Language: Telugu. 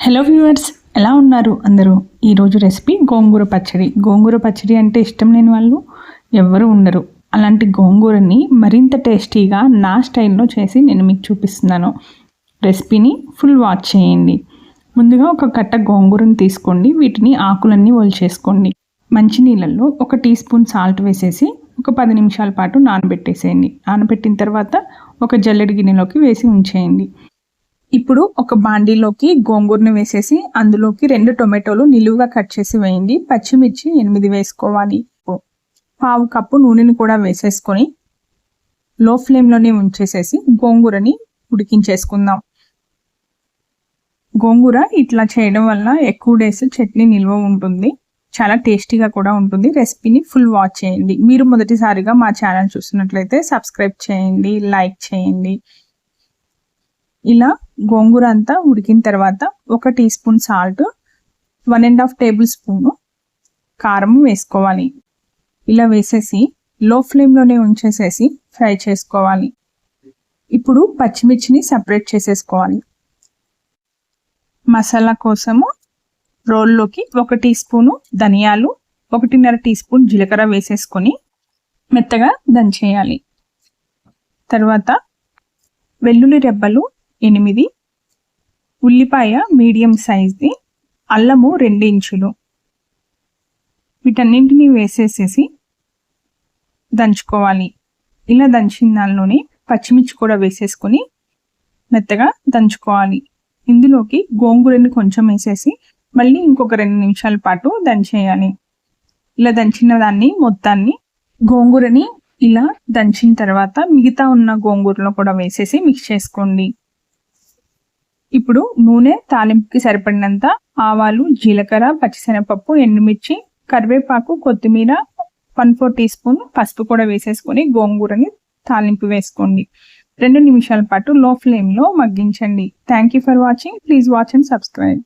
హలో వ్యూవర్స్, ఎలా ఉన్నారు అందరూ? ఈరోజు రెసిపీ గోంగూర పచ్చడి. గోంగూర పచ్చడి అంటే ఇష్టం లేని వాళ్ళు ఎవ్వరూ ఉండరు. అలాంటి గోంగూరని మరింత టేస్టీగా నా స్టైల్లో చేసి నేను మీకు చూపిస్తున్నాను. రెసిపీని ఫుల్ వాచ్ చేయండి. ముందుగా ఒక కట్ట గోంగూరని తీసుకోండి. వీటిని ఆకులన్నీ ఒలిచేసుకోండి. మంచినీళ్ళల్లో 1 టీ స్పూన్ సాల్ట్ వేసేసి ఒక 10 నిమిషాల పాటు నానబెట్టేసేయండి. నానబెట్టిన తర్వాత ఒక జల్లెడి గిన్నెలోకి వేసి ఉంచేయండి. ఇప్పుడు ఒక బాండీలోకి గోంగూరని వేసేసి అందులోకి 2 టొమాటోలు నిలువుగా కట్ చేసి వేయండి. పచ్చిమిర్చి 8 వేసుకోవాలి. 1/2 కప్పు నూనెని కూడా వేసేసుకొని లో ఫ్లేమ్లోనే ఉంచేసేసి గోంగూరని ఉడికించేసుకుందాం. గోంగూర ఇట్లా చేయడం వల్ల ఎక్కువ డేస్ చట్నీ నిల్వ ఉంటుంది. చాలా టేస్టీగా కూడా ఉంటుంది. రెసిపీని ఫుల్ వాచ్ చేయండి. మీరు మొదటిసారిగా మా ఛానల్ చూస్తున్నట్లయితే సబ్స్క్రైబ్ చేయండి, లైక్ చేయండి. ఇలా గోంగూర అంతా ఉడికిన తర్వాత 1 teaspoon salt, 1.5 tablespoon కారం వేసుకోవాలి. ఇలా వేసేసి లో ఫ్లేమ్లోనే ఉంచేసేసి ఫ్రై చేసుకోవాలి. ఇప్పుడు పచ్చిమిర్చిని సపరేట్ చేసేసుకోవాలి. మసాలా కోసము రోల్లోకి 1 టీ స్పూను ధనియాలు, 1.5 టీ స్పూన్ జీలకర్ర వేసేసుకొని మెత్తగా దంచేయాలి. తర్వాత వెల్లుల్లి రెబ్బలు 8, ఉల్లిపాయ మీడియం సైజ్ది, అల్లము 2 ఇంచులు, వీటన్నింటినీ వేసేసేసి దంచుకోవాలి. ఇలా దంచిన దానిలోనే పచ్చిమిర్చి కూడా వేసేసుకొని మెత్తగా దంచుకోవాలి. ఇందులోకి గోంగూరని కొంచెం వేసేసి మళ్ళీ ఇంకొక 2 నిమిషాల పాటు దంచేయాలి. ఇలా దంచిన దాన్ని మొత్తాన్ని గోంగూరని ఇలా దంచిన తర్వాత మిగతా ఉన్న గోంగూరలో కూడా వేసేసి మిక్స్ చేసుకోండి. ఇప్పుడు నూనె తాలింపుకి సరిపడినంత ఆవాలు, జీలకర్ర, పచ్చిశనగపప్పు, ఎండుమిర్చి, కరివేపాకు, కొత్తిమీర, 1/4 టీ స్పూన్ పసుపు కూడా వేసేసుకొని గోంగూరని తాలింపు వేసుకోండి. 2 నిమిషాల పాటు లో ఫ్లేమ్లో మగ్గించండి. Thank you for watching. Please watch and subscribe.